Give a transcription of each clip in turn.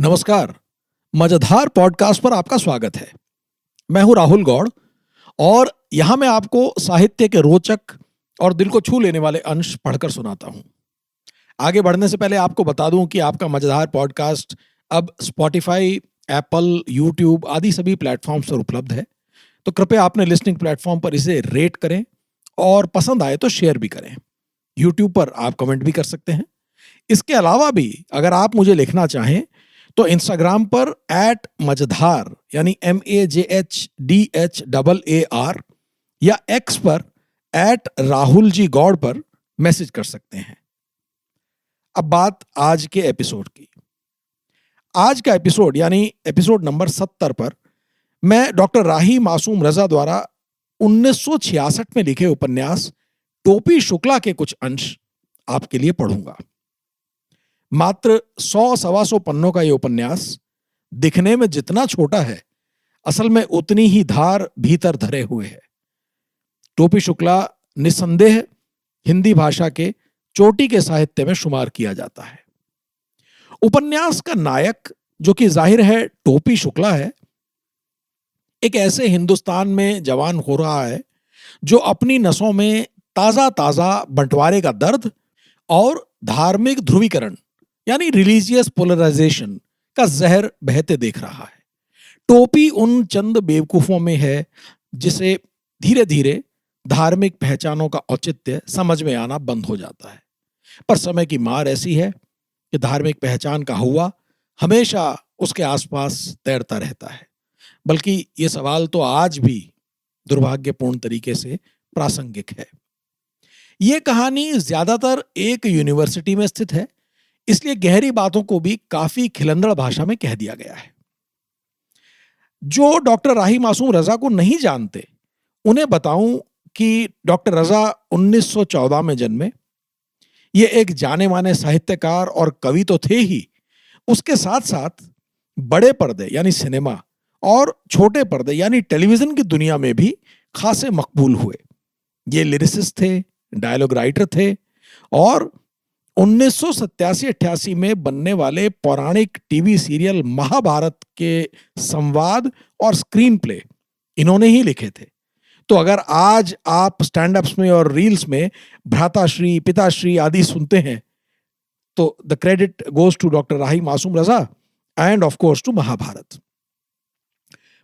नमस्कार। मजेदार पॉडकास्ट पर आपका स्वागत है। मैं हूं राहुल गौड़ और यहां मैं आपको साहित्य के रोचक और दिल को छू लेने वाले अंश पढ़कर सुनाता हूं। आगे बढ़ने से पहले आपको बता दूं कि आपका मजेदार पॉडकास्ट अब स्पॉटिफाई, एप्पल, यूट्यूब आदि सभी प्लेटफॉर्म्स पर उपलब्ध है। तो कृपया अपने लिसनिंग प्लेटफॉर्म पर इसे रेट करें और पसंद आए तो शेयर भी करें। यूट्यूब पर आप कमेंट भी कर सकते हैं। इसके अलावा भी अगर आप मुझे लिखना चाहें तो इंस्टाग्राम पर @मजेधार यानी MAJHDHAAR या एक्स पर @राहुल जी गौड़ पर मैसेज कर सकते हैं। अब बात आज के एपिसोड की। आज का एपिसोड यानी एपिसोड नंबर 70 पर मैं डॉक्टर राही मासूम रजा द्वारा 1966 में लिखे उपन्यास टोपी शुक्ला के कुछ अंश आपके लिए पढ़ूंगा। मात्र 100-125 पन्नों का यह उपन्यास दिखने में जितना छोटा है, असल में उतनी ही धार भीतर धरे हुए है। टोपी शुक्ला निसंदेह हिंदी भाषा के चोटी के साहित्य में शुमार किया जाता है। उपन्यास का नायक, जो कि जाहिर है टोपी शुक्ला है, एक ऐसे हिंदुस्तान में जवान हो रहा है जो अपनी नसों में ताजा ताजा बंटवारे का दर्द और धार्मिक ध्रुवीकरण यानी रिलीजियस पोलराइजेशन का जहर बहते देख रहा है। टोपी उन चंद बेवकूफों में है जिसे धीरे धीरे धार्मिक पहचानों का औचित्य समझ में आना बंद हो जाता है। पर समय की मार ऐसी है कि धार्मिक पहचान का हुआ हमेशा उसके आसपास तैरता रहता है। बल्कि ये सवाल तो आज भी दुर्भाग्यपूर्ण तरीके से प्रासंगिक है। ये कहानी ज्यादातर एक यूनिवर्सिटी में स्थित है, इसलिए गहरी बातों को भी काफी खिलंदड़ भाषा में कह दिया गया है। जो डॉक्टर राही मासूम रजा को नहीं जानते, उन्हें बताऊं कि डॉक्टर रजा 1914 में जन्मे। ये एक जाने माने साहित्यकार और कवि तो थे ही, उसके साथ साथ बड़े पर्दे यानी सिनेमा और छोटे पर्दे यानी टेलीविजन की दुनिया में भी खासे मकबूल हुए। ये लिरिसिस्ट थे, डायलॉग राइटर थे और 1987-88 में बनने वाले पौराणिक टीवी सीरियल महाभारत के संवाद और स्क्रीन प्ले इन्होंने ही लिखे थे। तो अगर आज आप स्टैंड अप्स में और रील्स में भ्राताश्री, पिताश्री आदि सुनते हैं, तो the credit goes to doctor Rahi Masoom Raza and of course to Mahabharat.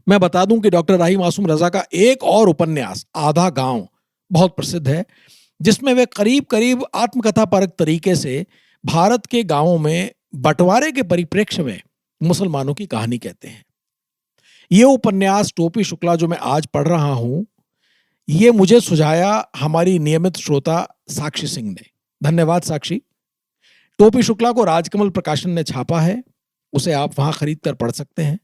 मैं बता दूं कि डॉक्टर राही मासूम रजा का एक और उपन्यास आधा गांव बहुत प्रसिद्ध है, जिसमें वे करीब करीब आत्मकथा परक तरीके से भारत के गांवों में बंटवारे के परिप्रेक्ष्य में मुसलमानों की कहानी कहते हैं। यह उपन्यास टोपी शुक्ला जो मैं आज पढ़ रहा हूं, यह मुझे सुझाया हमारी नियमित श्रोता साक्षी सिंह ने। धन्यवाद साक्षी। टोपी शुक्ला को राजकमल प्रकाशन ने छापा है, उसे आप वहां खरीद कर पढ़ सकते हैं।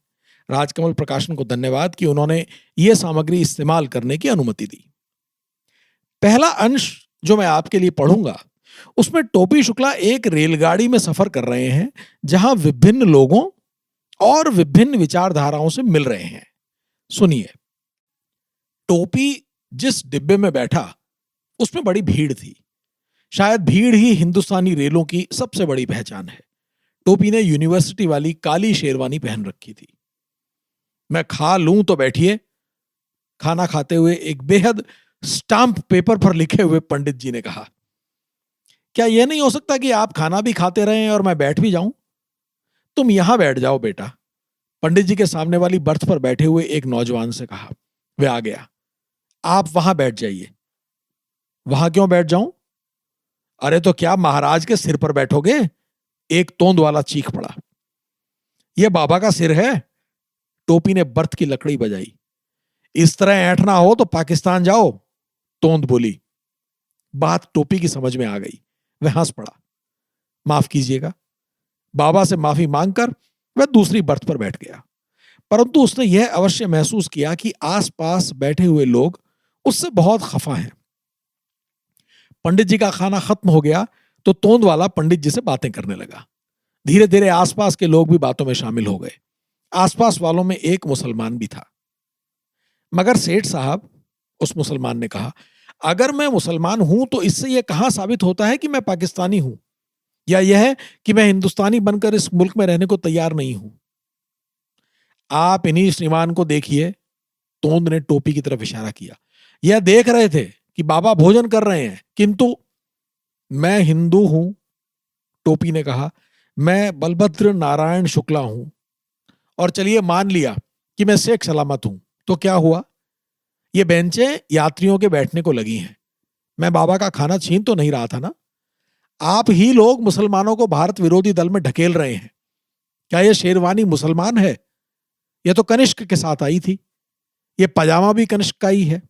राजकमल प्रकाशन को धन्यवाद कि उन्होंने यह सामग्री इस्तेमाल करने की अनुमति दी। पहला अंश जो मैं आपके लिए पढ़ूंगा, उसमें टोपी शुक्ला एक रेलगाड़ी में सफर कर रहे हैं, जहां विभिन्न लोगों और विभिन्न विचारधाराओं से मिल रहे हैं। सुनिए। टोपी जिस डिब्बे में बैठा, उसमें बड़ी भीड़ थी। शायद भीड़ ही हिंदुस्तानी रेलों की सबसे बड़ी पहचान है। टोपी ने यूनिवर्सिटी वाली काली शेरवानी पहन रखी थी। मैं खा लूं तो बैठिए, खाना खाते हुए एक बेहद स्टाम्प पेपर पर लिखे हुए पंडित जी ने कहा। क्या यह नहीं हो सकता कि आप खाना भी खाते रहें और मैं बैठ भी जाऊं? तुम यहां बैठ जाओ बेटा, पंडित जी के सामने वाली बर्थ पर बैठे हुए एक नौजवान से कहा। वह आ गया। आप वहां बैठ जाइए। वहां क्यों बैठ जाऊं? अरे तो क्या महाराज के सिर पर बैठोगे? एक तोंद वाला चीख पड़ा। यह बाबा का सिर है। टोपी ने बर्थ की लकड़ी बजाई। इस तरह ऐंठना हो तो पाकिस्तान जाओ, तोंद बोली। बात टोपी की समझ में आ गई। वह हंस पड़ा। माफ कीजिएगा। बाबा से माफी मांगकर वह दूसरी बर्थ पर बैठ गया। परंतु उसने यह अवश्य महसूस किया कि आसपास बैठे हुए लोग उससे बहुत खफा हैं। पंडित जी का खाना खत्म हो गया तो तोंद वाला पंडित जी से बातें करने लगा। धीरे धीरे आसपास के लोग भी बातों में शामिल हो गए। आसपास वालों में एक मुसलमान भी था। मगर सेठ साहब, उस मुसलमान ने कहा, अगर मैं मुसलमान हूं तो इससे यह कहां साबित होता है कि मैं पाकिस्तानी हूं? या यह है कि मैं हिंदुस्तानी बनकर इस मुल्क में रहने को तैयार नहीं हूं? आप इन्हीं श्रीमान को देखिए। तोंद ने टोपी की तरफ इशारा किया। यह देख रहे थे कि बाबा भोजन कर रहे हैं, किंतु मैं हिंदू हूं, टोपी ने कहा। मैं बलभद्र नारायण शुक्ला हूं। और चलिए मान लिया कि मैं शेख सलामत हूं, तो क्या हुआ? ये बेंचें यात्रियों के बैठने को लगी हैं। मैं बाबा का खाना छीन तो नहीं रहा था ना? आप ही लोग मुसलमानों को भारत विरोधी दल में ढकेल रहे हैं। क्या यह शेरवानी मुसलमान है? यह तो कनिष्क के साथ आई थी। यह पजामा भी कनिष्क का ही है।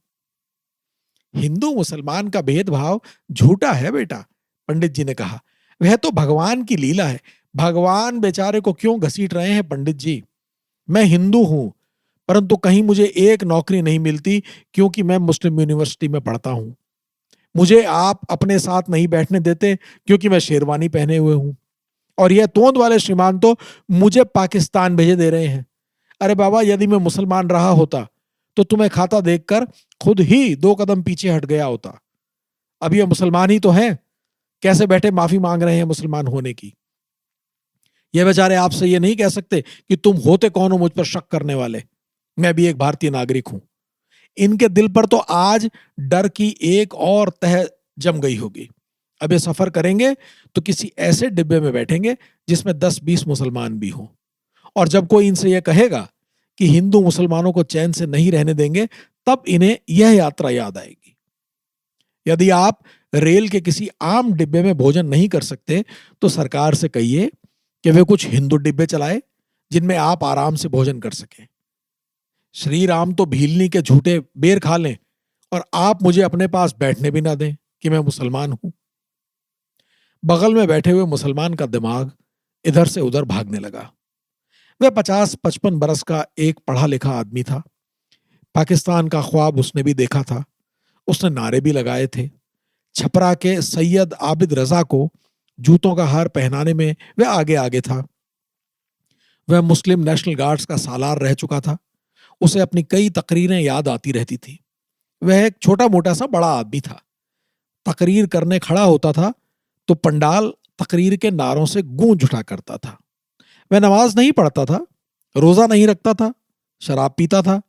हिंदू मुसलमान का भेदभाव झूठा है बेटा, पंडित जी ने कहा। वह तो भगवान की लीला है। भगवान बेचारे को क्यों घसीट रहे हैं पंडित जी? मैं हिंदू हूं, परंतु कहीं मुझे एक नौकरी नहीं मिलती, क्योंकि मैं मुस्लिम यूनिवर्सिटी में पढ़ता हूं। मुझे आप अपने साथ नहीं बैठने देते, क्योंकि मैं शेरवानी पहने हुए हूं। और यह तोंद वाले श्रीमान तो मुझे पाकिस्तान भेजे दे रहे हैं। अरे बाबा, यदि मैं मुसलमान रहा होता तो तुम्हें खाता देखकर खुद ही 2 कदम पीछे हट गया होता। अब ये मुसलमान ही तो हैं, कैसे बैठे माफी मांग रहे हैं मुसलमान होने की। ये बेचारे आपसे ये नहीं कह सकते कि तुम होते कौन हो मुझ पर शक करने वाले, मैं भी एक भारतीय नागरिक हूं। इनके दिल पर तो आज डर की एक और तह जम गई होगी। अब ये सफर करेंगे तो किसी ऐसे डिब्बे में बैठेंगे जिसमें 10-20 मुसलमान भी हों। और जब कोई इनसे यह कहेगा कि हिंदू मुसलमानों को चैन से नहीं रहने देंगे, तब इन्हें यह यात्रा याद आएगी। यदि आप रेल के किसी आम डिब्बे में भोजन नहीं कर सकते, तो सरकार से कहिए कि वे कुछ हिंदू डिब्बे चलाए जिनमें आप आराम से भोजन कर सकें। श्री राम तो भीलनी के झूठे बेर खा लें और आप मुझे अपने पास बैठने भी ना दें कि मैं मुसलमान हूं। बगल में बैठे हुए मुसलमान का दिमाग इधर से उधर भागने लगा। वह 50-55 बरस का एक पढ़ा लिखा आदमी था। पाकिस्तान का ख्वाब उसने भी देखा था। उसने नारे भी लगाए थे। छपरा के सैयद आबिद रजा को जूतों का हार पहनाने में वह आगे आगे था। वह मुस्लिम नेशनल गार्ड्स का सालार रह चुका था। उसे अपनी कई तकरीरें याद आती रहती थी। वह एक छोटा मोटा सा बड़ा आदमी था। तकरीर करने खड़ा होता था तो पंडाल तकरीर के नारों से गूंज उठा करता था। वह नमाज नहीं पढ़ता था, रोजा नहीं रखता था, शराब पीता था,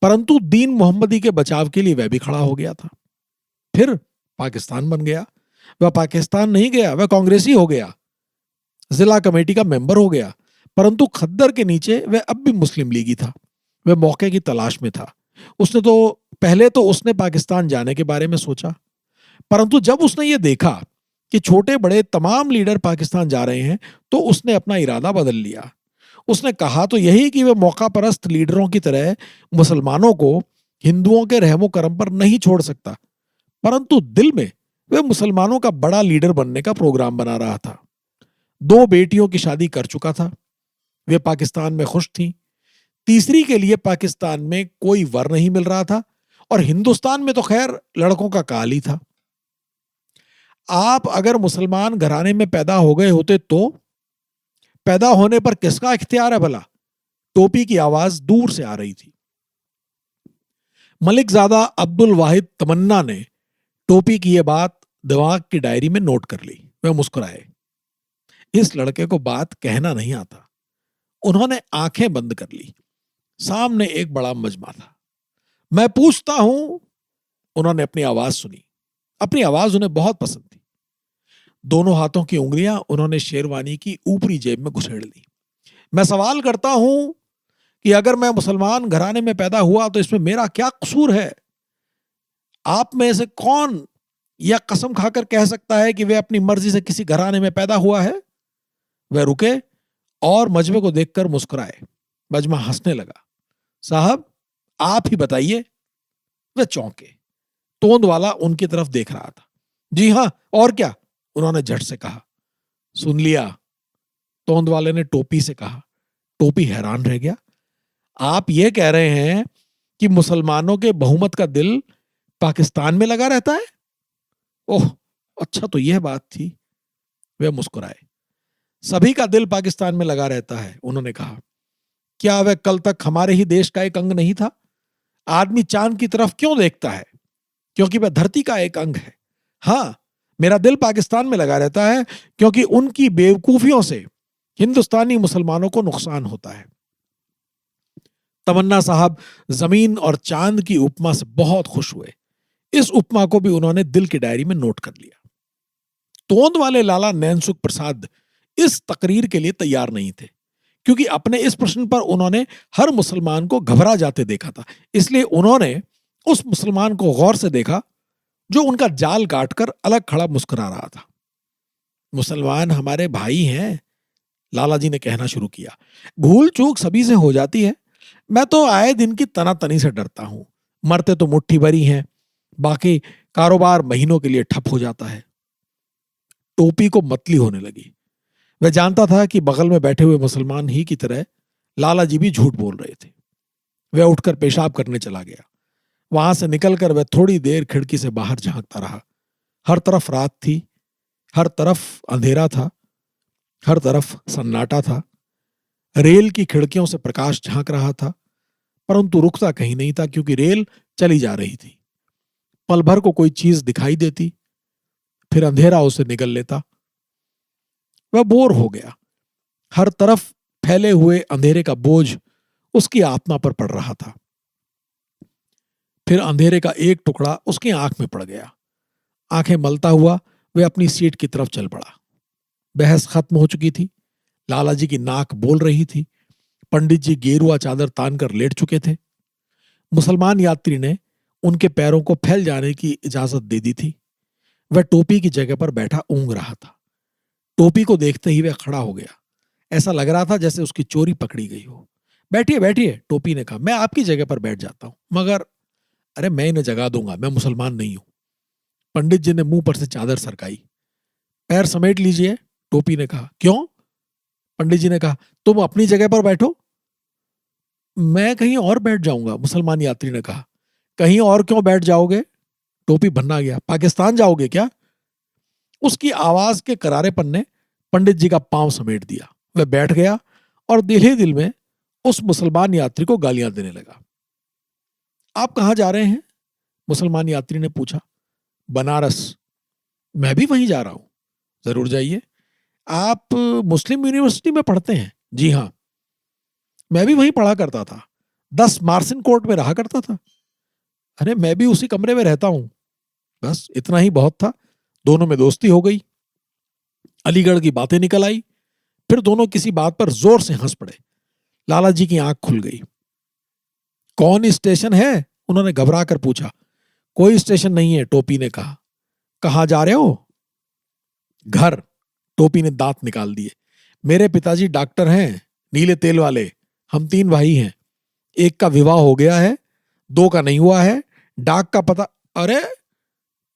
परंतु दीन मोहम्मदी के बचाव के लिए वह भी खड़ा हो गया था। फिर पाकिस्तान बन गया। वह पाकिस्तान नहीं गया, वह कांग्रेसी हो गया, जिला कमेटी का मेंबर हो गया। परंतु खद्दर के नीचे वह अब भी मुस्लिम लीगी था। वह मौके की तलाश में था। पहले तो उसने पाकिस्तान जाने के बारे में सोचा, परंतु जब उसने ये देखा कि छोटे बड़े तमाम लीडर पाकिस्तान जा रहे हैं, तो उसने अपना इरादा बदल लिया। उसने कहा तो यही कि वह मौका परस्त लीडरों की तरह मुसलमानों को हिंदुओं के रहमो करम पर नहीं छोड़ सकता, परंतु दिल में वह मुसलमानों का बड़ा लीडर बनने का प्रोग्राम बना रहा था। 2 बेटियों की शादी कर चुका था। वे पाकिस्तान में खुश थीं। तीसरी के लिए पाकिस्तान में कोई वर नहीं मिल रहा था, और हिंदुस्तान में तो खैर लड़कों का काल ही था। आप अगर मुसलमान घराने में पैदा हो गए होते तो? पैदा होने पर किसका इख्तियार है भला? टोपी की आवाज दूर से आ रही थी। मलिकजादा अब्दुल वाहिद तमन्ना ने टोपी की यह बात दिमाग की डायरी में नोट कर ली। वह मुस्कुराए। इस लड़के को बात कहना नहीं आता। उन्होंने आंखें बंद कर ली। सामने एक बड़ा मजमा था। मैं पूछता हूं। उन्होंने अपनी आवाज सुनी। अपनी आवाज उन्हें बहुत पसंद थी। दोनों हाथों की उंगलियां उन्होंने शेरवानी की ऊपरी जेब में घुसेड़ ली। मैं सवाल करता हूं कि अगर मैं मुसलमान घराने में पैदा हुआ तो इसमें मेरा क्या कसूर है? आप में से कौन यह कसम खाकर कह सकता है कि वह अपनी मर्जी से किसी घराने में पैदा हुआ है? वह रुके और मजमे को देखकर मुस्कुराए। मजमा हंसने लगा। साहब, आप ही बताइए। वह चौंके। तोंद वाला उनकी तरफ देख रहा था। जी हां, और क्या? उन्होंने झट से कहा। सुन लिया, तोंद वाले ने टोपी से कहा। टोपी हैरान रह गया। आप ये कह रहे हैं कि मुसलमानों के बहुमत का दिल पाकिस्तान में लगा रहता है? ओह, अच्छा तो यह बात थी। वे मुस्कुराए। सभी का दिल पाकिस्तान में लगा रहता है, उन्होंने कहा। क्या वह कल तक हमारे ही देश का एक अंग नहीं था? आदमी चांद की तरफ क्यों देखता है? क्योंकि वह धरती का एक अंग है। हाँ, मेरा दिल पाकिस्तान में लगा रहता है क्योंकि उनकी बेवकूफियों से हिंदुस्तानी मुसलमानों को नुकसान होता है। तमन्ना साहब जमीन और चांद की उपमा से बहुत खुश हुए। इस उपमा को भी उन्होंने दिल की डायरी में नोट कर लिया। तोंद वाले लाला नैनसुख प्रसाद इस तकरीर के लिए तैयार नहीं थे, क्योंकि अपने इस प्रश्न पर उन्होंने हर मुसलमान को घबरा जाते देखा था। इसलिए उन्होंने उस मुसलमान को गौर से देखा जो उनका जाल काटकर अलग खड़ा मुस्कुरा रहा था। मुसलमान हमारे भाई हैं, लाला जी ने कहना शुरू किया। भूल चूक सभी से हो जाती है। मैं तो आए दिन की तनातनी से डरता हूं। मरते तो मुट्ठी भरी हैं, बाकी कारोबार महीनों के लिए ठप हो जाता है। टोपी को मतली होने लगी। वह जानता था कि बगल में बैठे हुए मुसलमान ही की तरह लाला जी भी झूठ बोल रहे थे। वह उठकर पेशाब करने चला गया। वहां से निकलकर वह थोड़ी देर खिड़की से बाहर झांकता रहा। हर तरफ रात थी, हर तरफ अंधेरा था, हर तरफ सन्नाटा था। रेल की खिड़कियों से प्रकाश झांक रहा था, परंतु रुकता कहीं नहीं था, क्योंकि रेल चली जा रही थी। पल भर को कोई चीज दिखाई देती, फिर अंधेरा उसे निगल लेता। वह बोर हो गया। हर तरफ फैले हुए अंधेरे का बोझ उसकी आत्मा पर पड़ रहा था। फिर अंधेरे का एक टुकड़ा उसकी आंख में पड़ गया। आंखें मलता हुआ वह अपनी सीट की तरफ चल पड़ा। बहस खत्म हो चुकी थी। लाला जी की नाक बोल रही थी। पंडित जी गेरुआ चादर तानकर लेट चुके थे। मुसलमान यात्री ने उनके पैरों को फैल जाने की इजाजत दे दी थी। वह टोपी की जगह पर बैठा ऊँग रहा था। टोपी को देखते ही वह खड़ा हो गया। ऐसा लग रहा था जैसे उसकी चोरी पकड़ी गई हो। बैठिए बैठिए, टोपी ने कहा। मैं आपकी जगह पर बैठ जाता हूं, मगर अरे मैं इन्हें जगा दूंगा, मैं मुसलमान नहीं हूं। पंडित जी ने मुंह पर से चादर सरकाई। पैर समेट लीजिए, टोपी ने कहा। क्यों? पंडित जी ने कहा। तुम अपनी जगह पर बैठो, मैं कहीं और बैठ जाऊंगा। मुसलमान यात्री ने कहा। कहीं और क्यों बैठ जाओगे? टोपी भन्ना गया। पाकिस्तान जाओगे क्या? उसकी आवाज के करारेपन ने पंडित जी का पांव समेट दिया। वह बैठ गया और दिल ही दिल में उस मुसलमान यात्री को गालियां देने लगा। आप कहां जा रहे हैं? मुसलमान यात्री ने पूछा। बनारस। मैं भी वहीं जा रहा हूं। जरूर जाइए। आप मुस्लिम यूनिवर्सिटी में पढ़ते हैं? जी हां। मैं भी वहीं पढ़ा करता था। 10 मार्सिन कोर्ट में रहा करता था। अरे मैं भी उसी कमरे में रहता हूं। बस इतना ही बहुत था। दोनों में दोस्ती हो गई। अलीगढ़ की बातें निकल आई। फिर दोनों किसी बात पर जोर से हंस पड़े। लाला जी की आंख खुल गई। कौन स्टेशन है? उन्होंने घबरा कर पूछा। कोई स्टेशन नहीं है, टोपी ने कहा। कहां जा रहे हो? घर। टोपी ने दांत निकाल दिए। मेरे पिताजी डॉक्टर हैं, नीले तेल वाले। हम 3 भाई हैं। एक का विवाह हो गया है, 2 का नहीं हुआ है। डाक का पता। अरे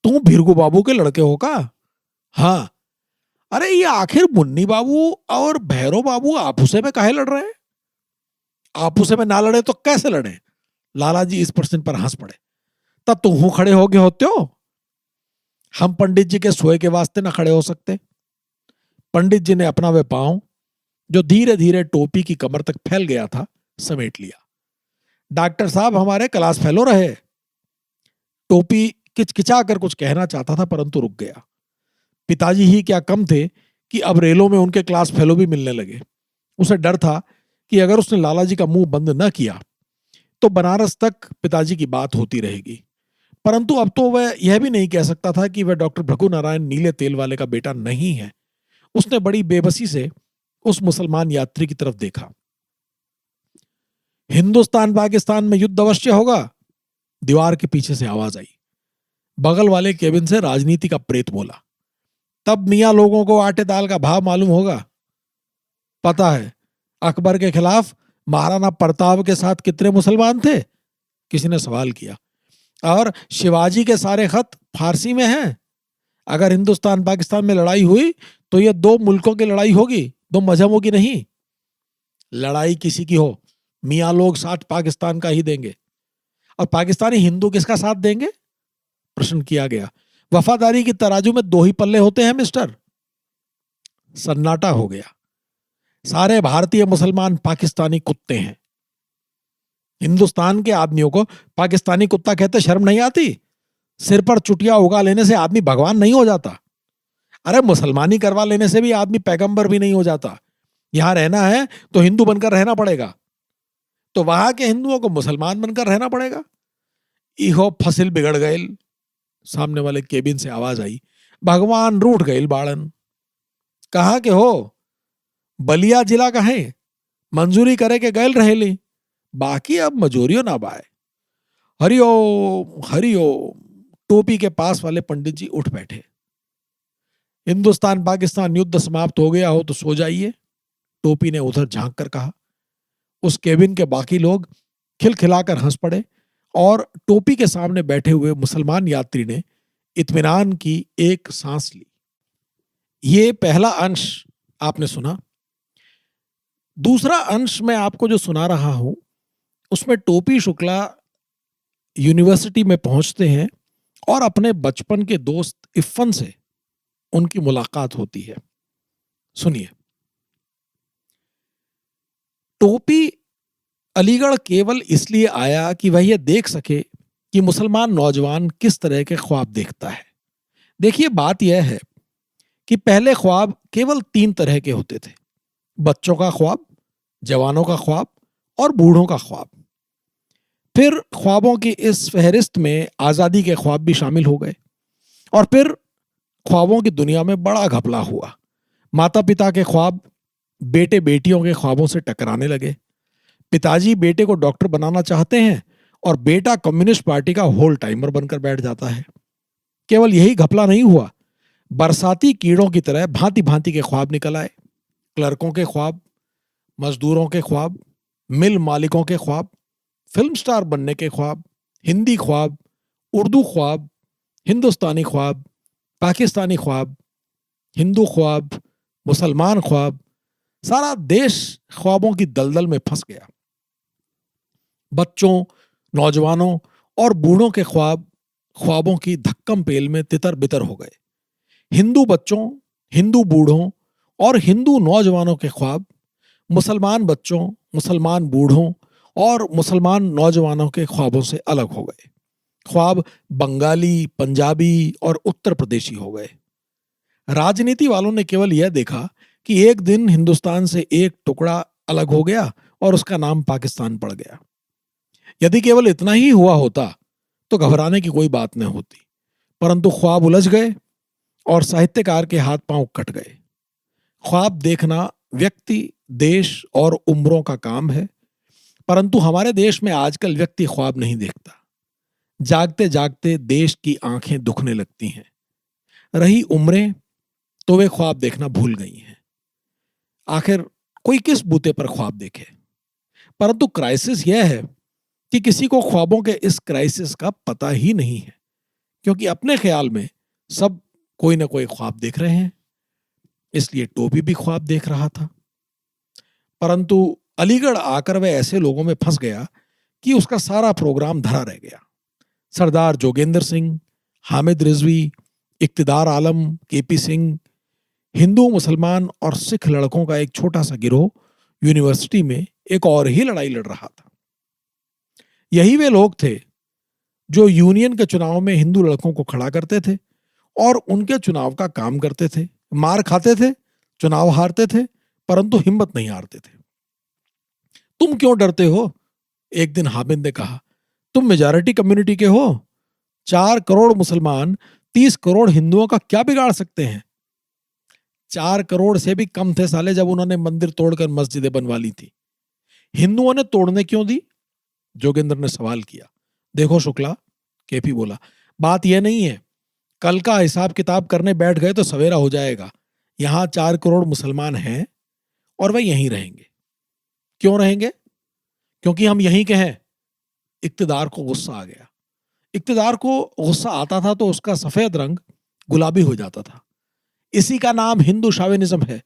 तुम भिरगू बाबू के लड़के हो का? हाँ। अरे ये आखिर मुन्नी बाबू और भैरव बाबू आपूसे में काहे लड़ रहे हैं? आपूसे में ना लड़े तो कैसे लड़े? लाला जी इस प्रश्न पर हंस पड़े। तब तुम खड़े हो गए होते हो। हम पंडित जी के सोए के वास्ते ना खड़े हो सकते। पंडित जी ने अपना वह पांव, जो धीरे धीरे टोपी की कमर तक फैल गया था, समेट लिया। डॉक्टर साहब हमारे क्लास फेलो रहे। टोपी किचकिचा कर कुछ कहना चाहता था, परंतु रुक गया। पिताजी ही क्या कम थे कि अब रेलों में उनके क्लास फेलो भी मिलने लगे। उसे डर था कि अगर उसने लाला जी का मुंह बंद न किया तो बनारस तक पिताजी की बात होती रहेगी। परंतु अब तो वह यह भी नहीं कह सकता था कि वह डॉक्टर भृगु नारायण नीले तेल वाले का बेटा नहीं है। उसने बड़ी बेबसी से उस मुसलमान यात्री की तरफ देखा। हिंदुस्तान पाकिस्तान में युद्ध अवश्य होगा। दीवार के पीछे से आवाज आई। बगल वाले केबिन से राजनीति का प्रेत बोला। तब मियां लोगों को आटे दाल का भाव मालूम होगा। पता है अकबर के खिलाफ महाराणा प्रताप के साथ कितने मुसलमान थे? किसी ने सवाल किया। और शिवाजी के सारे खत फारसी में हैं। अगर हिंदुस्तान पाकिस्तान में लड़ाई हुई तो यह 2 मुल्कों की लड़ाई होगी, 2 मजहबों की नहीं। लड़ाई किसी की हो, मियां लोग साथ पाकिस्तान का ही देंगे। और पाकिस्तानी हिंदू किसका साथ देंगे? प्रश्न किया गया। वफादारी की तराजू में 2 ही पल्ले होते हैं मिस्टर। सन्नाटा हो गया। सारे भारतीय मुसलमान पाकिस्तानी कुत्ते हैं। हिंदुस्तान के आदमियों को पाकिस्तानी कुत्ता कहते शर्म नहीं आती? सिर पर चुटिया उगा लेने से आदमी भगवान नहीं हो जाता। अरे मुसलमानी करवा लेने से भी आदमी पैगंबर भी नहीं हो जाता। यहां रहना है तो हिंदू बनकर रहना पड़ेगा, तो वहां के हिंदुओं को मुसलमान बनकर रहना पड़ेगा। इहो फसिल बिगड़ गए। सामने वाले केबिन से आवाज आई, भगवान रूठ गए बाड़न। कहा के हो, बलिया जिला का है, मंजूरी करे के गैल रहेली, बाकी अब मजूरियो ना बाए। हरिओम हरिओम। टोपी के पास वाले पंडित जी उठ बैठे। हिंदुस्तान पाकिस्तान युद्ध समाप्त हो गया हो तो सो जाइए, टोपी ने उधर झांक कर कहा। उस केबिन के बाकी लोग खिलखिलाकर हंस पड़े और टोपी के सामने बैठे हुए मुसलमान यात्री ने इत्मीनान की एक सांस ली। ये पहला अंश आपने सुना। दूसरा अंश मैं आपको जो सुना रहा हूं उसमें टोपी शुक्ला यूनिवर्सिटी में पहुंचते हैं और अपने बचपन के दोस्त इफ्फन से उनकी मुलाकात होती है। सुनिए। टोपी अलीगढ़ केवल इसलिए आया कि वह यह देख सके कि मुसलमान नौजवान किस तरह के ख्वाब देखता है। देखिए, बात यह है कि पहले ख्वाब केवल 3 तरह के होते थे: बच्चों का ख्वाब, जवानों का ख्वाब और बूढ़ों का ख्वाब। फिर ख्वाबों की इस फहरिस्त में आज़ादी के ख्वाब भी शामिल हो गए और फिर ख्वाबों की दुनिया में बड़ा घपला हुआ। माता पिता के ख्वाब बेटे बेटियों के ख्वाबों से टकराने लगे। पिताजी बेटे को डॉक्टर बनाना चाहते हैं और बेटा कम्युनिस्ट पार्टी का होल टाइमर बनकर बैठ जाता है। केवल यही घपला नहीं हुआ, बरसाती कीड़ों की तरह भांति भांति के ख्वाब निकल आए। क्लर्कों के ख्वाब, मजदूरों के ख्वाब, मिल मालिकों के ख्वाब, फिल्म स्टार बनने के ख्वाब, हिंदी ख्वाब, उर्दू ख्वाब, हिंदुस्तानी ख्वाब, पाकिस्तानी ख्वाब, हिंदू ख्वाब, मुसलमान ख्वाब। सारा देश ख्वाबों की दलदल में फंस गया। बच्चों, नौजवानों और बूढ़ों के ख्वाब ख्वाबों की धक्कम पेल में तितर बितर हो गए। हिंदू बच्चों, हिंदू बूढ़ों और हिंदू नौजवानों के ख्वाब मुसलमान बच्चों, मुसलमान बूढ़ों और मुसलमान नौजवानों के ख्वाबों से अलग हो गए। ख्वाब बंगाली, पंजाबी और उत्तर प्रदेशी हो गए। राजनीति वालों ने केवल यह देखा कि एक दिन हिंदुस्तान से एक टुकड़ा अलग हो गया और उसका नाम पाकिस्तान पड़ गया। यदि केवल इतना ही हुआ होता तो घबराने की कोई बात न होती, परंतु ख्वाब उलझ गए और साहित्यकार के हाथ पांव कट गए। ख्वाब देखना व्यक्ति, देश और उम्रों का काम है, परंतु हमारे देश में आजकल व्यक्ति ख्वाब नहीं देखता। जागते जागते देश की आंखें दुखने लगती हैं। रही उम्रें तो वे ख्वाब देखना भूल गई हैं। आखिर कोई किस बूते पर ख्वाब देखे। परंतु क्राइसिस यह है कि किसी को ख्वाबों के इस क्राइसिस का पता ही नहीं है, क्योंकि अपने ख्याल में सब कोई ना कोई ख्वाब देख रहे हैं। इसलिए टोपी भी ख्वाब देख रहा था, परंतु अलीगढ़ आकर वह ऐसे लोगों में फंस गया कि उसका सारा प्रोग्राम धरा रह गया। सरदार जोगेंद्र सिंह, हामिद रिजवी, इक्तिदार आलम, केपी सिंह, हिंदू, मुसलमान और सिख लड़कों का एक छोटा सा गिरोह यूनिवर्सिटी में एक और ही लड़ाई लड़ रहा था। यही वे लोग थे जो यूनियन के चुनाव में हिंदू लड़कों को खड़ा करते थे और उनके चुनाव का काम करते थे। मार खाते थे, चुनाव हारते थे, परंतु हिम्मत नहीं हारते थे। तुम क्यों डरते हो? एक दिन हामिद ने कहा, तुम मेजॉरिटी कम्युनिटी के हो। 4 करोड़ मुसलमान 30 करोड़ हिंदुओं का क्या बिगाड़ सकते हैं? 4 करोड़ से भी कम थे साले जब उन्होंने मंदिर तोड़कर मस्जिदें बनवा ली थी। हिंदुओं ने तोड़ने क्यों दी? जोगेंद्र ने सवाल किया। देखो शुक्ला, केपी बोला, बात यह नहीं है। कल का हिसाब किताब करने बैठ गए तो सवेरा हो जाएगा। यहां 4 करोड़ मुसलमान हैं और वह यहीं रहेंगे। क्यों रहेंगे? क्योंकि हम यहीं के हैं। इक्तिदार को गुस्सा आ गया। इक्तिदार को गुस्सा आता था तो उसका सफेद रंग गुलाबी हो जाता था। इसी का नाम हिंदू शाविनिज्म है।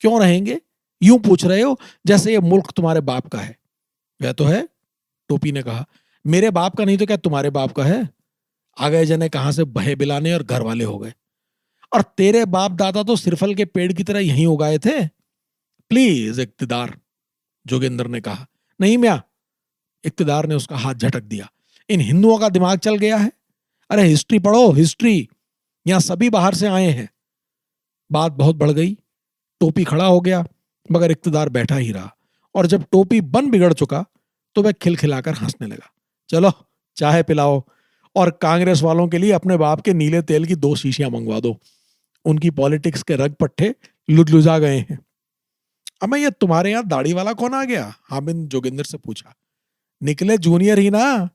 क्यों रहेंगे? यूं पूछ रहे हो जैसे ये मुल्क तुम्हारे बाप का है। वह तो है, टोपी ने कहा। मेरे बाप का नहीं तो क्या तुम्हारे बाप का है? आ गए जने कहां से बहे बिलाने और घर वाले हो गए। और तेरे बाप दादा तो सिरफल के पेड़ की तरह यहीं उगाए थे। प्लीज इक्तिदार, जोगेंद्र ने कहा। नहीं म्या, इक्तिदार ने उसका हाथ झटक दिया। इन हिंदुओं का दिमाग चल गया है। अरे हिस्ट्री पढ़ो, हिस्ट्री। यहां सभी बाहर से आए हैं। बात बहुत बढ़ गई। टोपी खड़ा हो गया, मगर इक्तदार बैठा ही रहा। और जब टोपी बन बिगड़ चुका तो वह खिलखिलाकर हंसने लगा। चलो चाय पिलाओ, और कांग्रेस वालों के लिए अपने बाप के नीले तेल की 2 शीशियां मंगवा दो। उनकी पॉलिटिक्स के रग पट्टे लुझा गए हैं। अब मैं, ये तुम्हारे यहाँ दाढ़ी वाला कौन आ गया? हामिद जोगिंदर से पूछा। निकले जूनियर ही ना,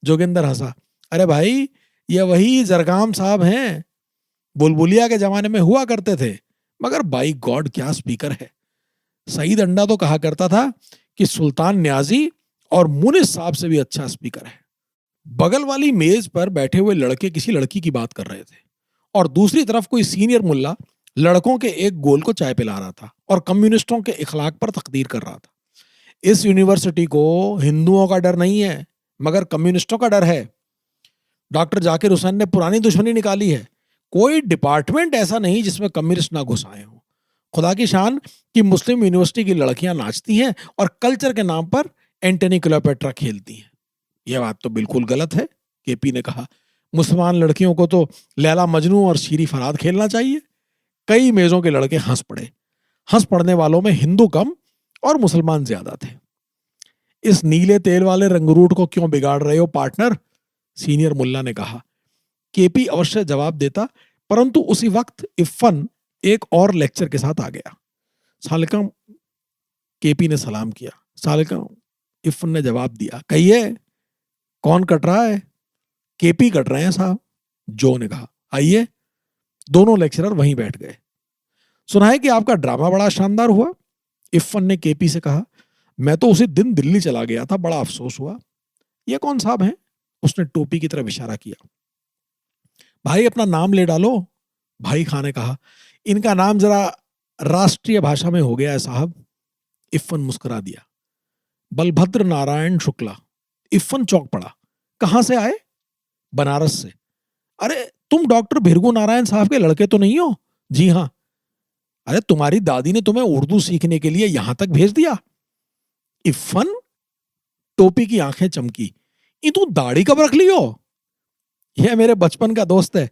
जोगिंदर हंसा। अरे भाई, ये वही जरगाम साहब हैं, बुलबुलिया के जमाने में हुआ करते थे, मगर बाई गॉड क्या स्पीकर है। सईद अंडा तो कहा करता था कि सुल्तान न्याजी और मुनिस साहब से भी अच्छा स्पीकर है। बगल वाली मेज पर बैठे हुए लड़के किसी लड़की की बात कर रहे थे, और दूसरी तरफ कोई सीनियर मुल्ला लड़कों के एक गोल को चाय पिला रहा था और कम्युनिस्टों के इखलाक पर तकदीर कर रहा था। इस यूनिवर्सिटी को हिंदुओं का डर नहीं है, मगर कम्युनिस्टों का डर है। डॉक्टर जाकिर हुसैन ने पुरानी दुश्मनी निकाली है। कोई डिपार्टमेंट ऐसा नहीं जिसमें कम्युनिस्ट ना घुस आए हों। खुदा की शान कि मुस्लिम यूनिवर्सिटी की लड़कियां नाचती हैं और कल्चर के नाम पर एंटनी क्लियोपेट्रा खेलती हैं। यह बात तो बिल्कुल गलत है, केपी ने कहा। मुसलमान लड़कियों को तो लैला मजनू और शीरी फराद खेलना चाहिए। कई मेजों के लड़के हंस पड़े। हंस पड़ने वालों में हिंदू कम और मुसलमान ज्यादा थे। इस नीले तेल वाले रंगरूट को क्यों बिगाड़ रहे हो पार्टनर? सीनियर मुल्ला ने कहा। केपी अवश्य जवाब देता, परंतु उसी वक्त इफ्फन एक और लेक्चर के साथ आ गया। सालिकम, केपी ने सलाम किया। सालिकम, इफ्फन ने जवाब दिया। कहिए, कौन कट रहा है? केपी कट रहे हैं साहब, जो ने कहा। आइए। दोनों लेक्चरर वहीं बैठ गए। सुना है कि आपका ड्रामा बड़ा शानदार हुआ, इफ्फन ने केपी से कहा। मैं तो उसी दिन दिल्ली चला गया था, बड़ा अफसोस हुआ। ये कौन साहब हैं? उसने टोपी की तरफ इशारा किया। भाई अपना नाम ले डालो, भाई खान ने कहा। इनका नाम जरा राष्ट्रीय भाषा में हो गया है साहब। इफ्फन मुस्कुरा दिया। बलभद्र नारायण शुक्ला। इफ्फन चौंक पड़ा। कहां से आए? बनारस से। अरे तुम डॉक्टर भिरगु नारायण साहब के लड़के तो नहीं हो? जी हाँ। अरे तुम्हारी दादी ने तुम्हें उर्दू सीखने के लिए यहां तक भेज दिया? इफ्फन, टोपी की आंखें चमकी। ये तू दाढ़ी कब रख ली हो? यह मेरे बचपन का दोस्त है,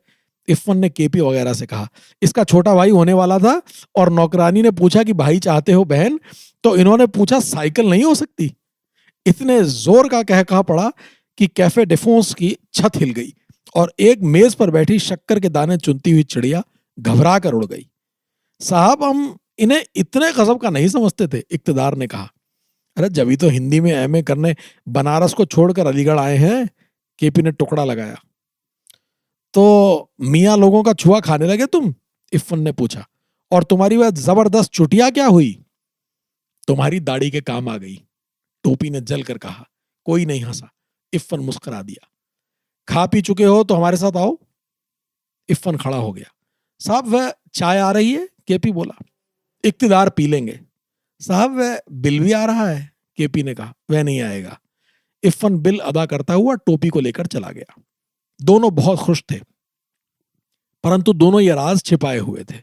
इफ्फन ने केपी वगैरह से कहा। इसका छोटा भाई होने वाला था और नौकरानी ने पूछा कि भाई चाहते हो बहन, तो इन्होंने पूछा साइकिल नहीं हो सकती। इतने जोर का कहकहा पड़ा कि कैफे डेफोंस की छत हिल गई और एक मेज पर बैठी शक्कर के दाने चुनती हुई चिड़िया घबरा कर उड़ गई। साहब हम इन्हें इतने गजब का नहीं समझते थे, इक्तदार ने कहा। अरे जब तो हिंदी में एमए करने बनारस को छोड़कर अलीगढ़ आए हैं, केपी ने टुकड़ा लगाया। तो मियाँ लोगों का छुआ खाने लगे तुम? इफ्फन ने पूछा। और तुम्हारी वह जबरदस्त चुटिया क्या हुई? तुम्हारी दाढ़ी के काम आ गई, टोपी ने जल कर कहा। कोई नहीं हंसा। इफ्फन मुस्कुरा दिया। खा पी चुके हो तो हमारे साथ आओ। इफ्फन खड़ा हो गया। साहब वह चाय आ रही है, केपी बोला। इक्तदार पी लेंगे। साहब वह बिल भी आ रहा है, केपी ने कहा। वह नहीं आएगा। इफ्फन बिल अदा करता हुआ टोपी को लेकर चला गया। दोनों बहुत खुश थे, परंतु दोनों ये राज छिपाए हुए थे।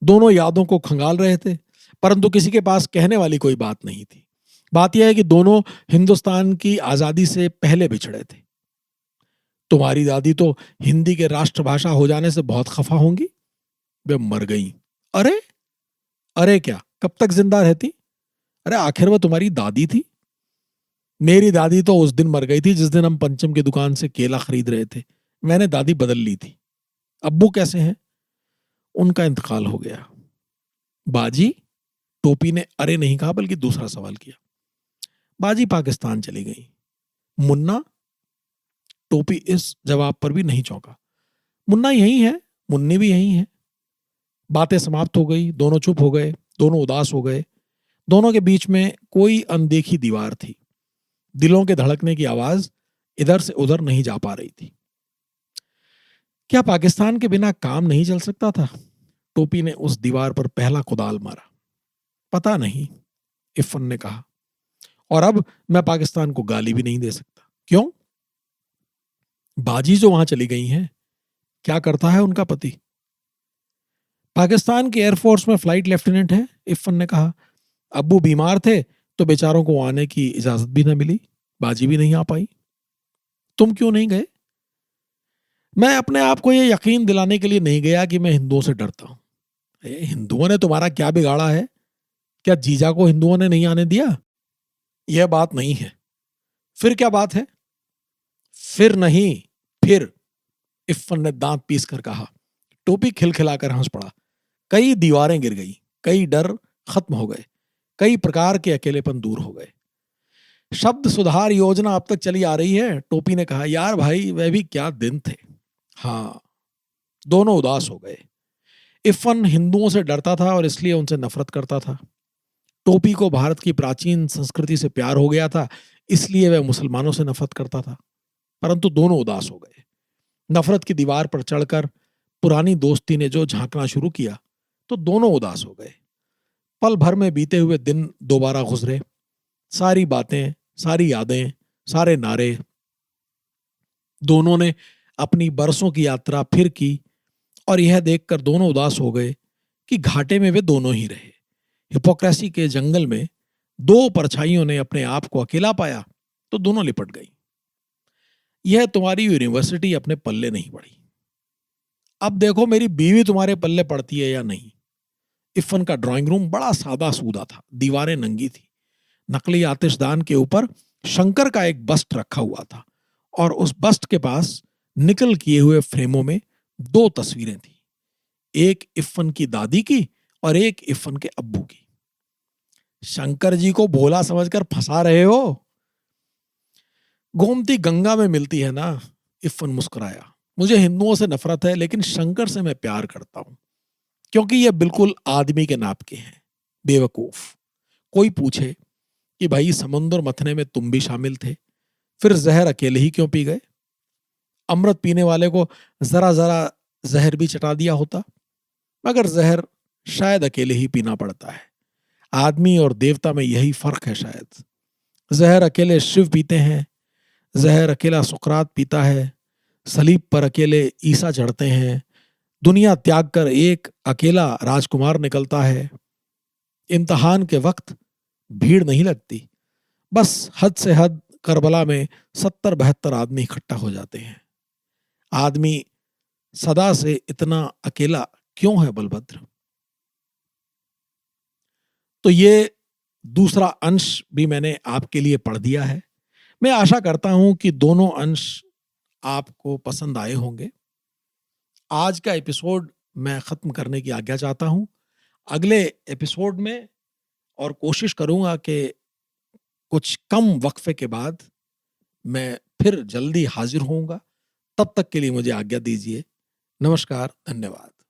दोनों यादों को खंगाल रहे थे, परंतु किसी के पास कहने वाली कोई बात नहीं थी। बात यह है कि दोनों हिंदुस्तान की आजादी से पहले बिछड़े थे। तुम्हारी दादी तो हिंदी के राष्ट्रभाषा हो जाने से बहुत खफा होंगी। वे मर गई। अरे अरे क्या, कब तक जिंदा रहती? अरे आखिर वह तुम्हारी दादी थी। मेरी दादी तो उस दिन मर गई थी जिस दिन हम पंचम की दुकान से केला खरीद रहे थे। मैंने दादी बदल ली थी। अब्बू कैसे हैं? उनका इंतकाल हो गया। बाजी? टोपी ने अरे नहीं कहा, बल्कि दूसरा सवाल किया। बाजी पाकिस्तान चली गई। मुन्ना? टोपी इस जवाब पर भी नहीं चौंका। मुन्ना यही है, मुन्नी भी यही है। बातें समाप्त हो गई। दोनों चुप हो गए। दोनों उदास हो गए। दोनों के बीच में कोई अनदेखी दीवार थी। दिलों के धड़कने की आवाज इधर से उधर नहीं जा पा रही थी। क्या पाकिस्तान के बिना काम नहीं चल सकता था? टोपी ने उस दीवार पर पहला कुदाल मारा। पता नहीं, इफ्फन ने कहा। और अब मैं पाकिस्तान को गाली भी नहीं दे सकता। क्यों? बाजी जो वहां चली गई हैं, क्या करता है उनका पति? पाकिस्तान की एयरफोर्स में फ्लाइट लेफ्टिनेंट है, इफ्फन ने कहा। अब्बू बीमार थे तो बेचारों को आने की इजाजत भी न मिली। बाजी भी नहीं आ पाई। तुम क्यों नहीं गए? मैं अपने आप को यह यकीन दिलाने के लिए नहीं गया कि मैं हिंदुओं से डरता हूं। हिंदुओं ने तुम्हारा क्या बिगाड़ा है? क्या जीजा को हिंदुओं ने नहीं आने दिया? यह बात नहीं है। फिर क्या बात है? फिर नहीं, फिर इफ्फन ने दांत पीस कर कहा। टोपी खिलखिलाकर हंस पड़ा। कई दीवारें गिर गई, कई डर खत्म हो गए, कई प्रकार के अकेलेपन दूर हो गए। शब्द सुधार योजना अब तक चली आ रही है, टोपी ने कहा। यार भाई, वह भी क्या दिन थे। हाँ, दोनों उदास हो गए। इफ्फन हिंदुओं से डरता था और इसलिए उनसे नफरत करता था। टोपी को भारत की प्राचीन संस्कृति से प्यार हो गया था, इसलिए वह मुसलमानों से नफरत करता था। परंतु दोनों उदास हो गए। नफरत की दीवार पर चढ़कर पुरानी दोस्ती ने जो झांकना शुरू किया, तो दोनों उदास हो गए। पल भर में बीते हुए दिन दोबारा गुजरे। सारी बातें, सारी यादें, सारे नारे। दोनों ने अपनी बरसों की यात्रा फिर की और यह देखकर दोनों उदास हो गए कि घाटे में वे दोनों ही रहे। हिपोक्रेसी के जंगल में दो परछाइयों ने अपने आप को अकेला पाया तो दोनों लिपट गई। यह तुम्हारी यूनिवर्सिटी अपने पल्ले नहीं पड़ी। अब देखो मेरी बीवी तुम्हारे पल्ले पड़ती है या नहीं। इफ्फन का ड्राइंग रूम बड़ा सादा सूदा था, दीवारें नंगी थी। नकली आतिशदान के ऊपर शंकर का एक बस्ट रखा हुआ था और उस बस्ट के पास निकल किए हुए फ्रेमों में दो तस्वीरें थी, एक इफ्फन की दादी की और एक इफ्फन के अब्बू की। शंकर जी को भोला समझकर फंसा रहे हो? गोमती गंगा में मिलती है ना। इफ्फन मुस्कुराया। मुझे हिंदुओं से नफरत है, लेकिन शंकर से मैं प्यार करता हूं, क्योंकि ये बिल्कुल आदमी के नाप के हैं। बेवकूफ। कोई पूछे कि भाई समुद्र मथने में तुम भी शामिल थे, फिर जहर अकेले ही क्यों पी गए? अमृत पीने वाले को जरा जरा जहर भी चटा दिया होता, मगर जहर शायद अकेले ही पीना पड़ता है। आदमी और देवता में यही फर्क है शायद। जहर अकेले शिव पीते हैं, जहर अकेला सुकरात पीता है, सलीब पर अकेले ईसा चढ़ते हैं, दुनिया त्याग कर एक अकेला राजकुमार निकलता है। इम्तहान के वक्त भीड़ नहीं लगती, बस हद से हद करबला में 70-72 आदमी इकट्ठा हो जाते हैं। आदमी सदा से इतना अकेला क्यों है बलभद्र? तो ये दूसरा अंश भी मैंने आपके लिए पढ़ दिया है। मैं आशा करता हूं कि दोनों अंश आपको पसंद आए होंगे। आज का एपिसोड मैं खत्म करने की आज्ञा चाहता हूं। अगले एपिसोड में और कोशिश करूंगा कि कुछ कम वक्फे के बाद मैं फिर जल्दी हाजिर होऊंगा। तब तक के लिए मुझे आज्ञा दीजिए। नमस्कार, धन्यवाद।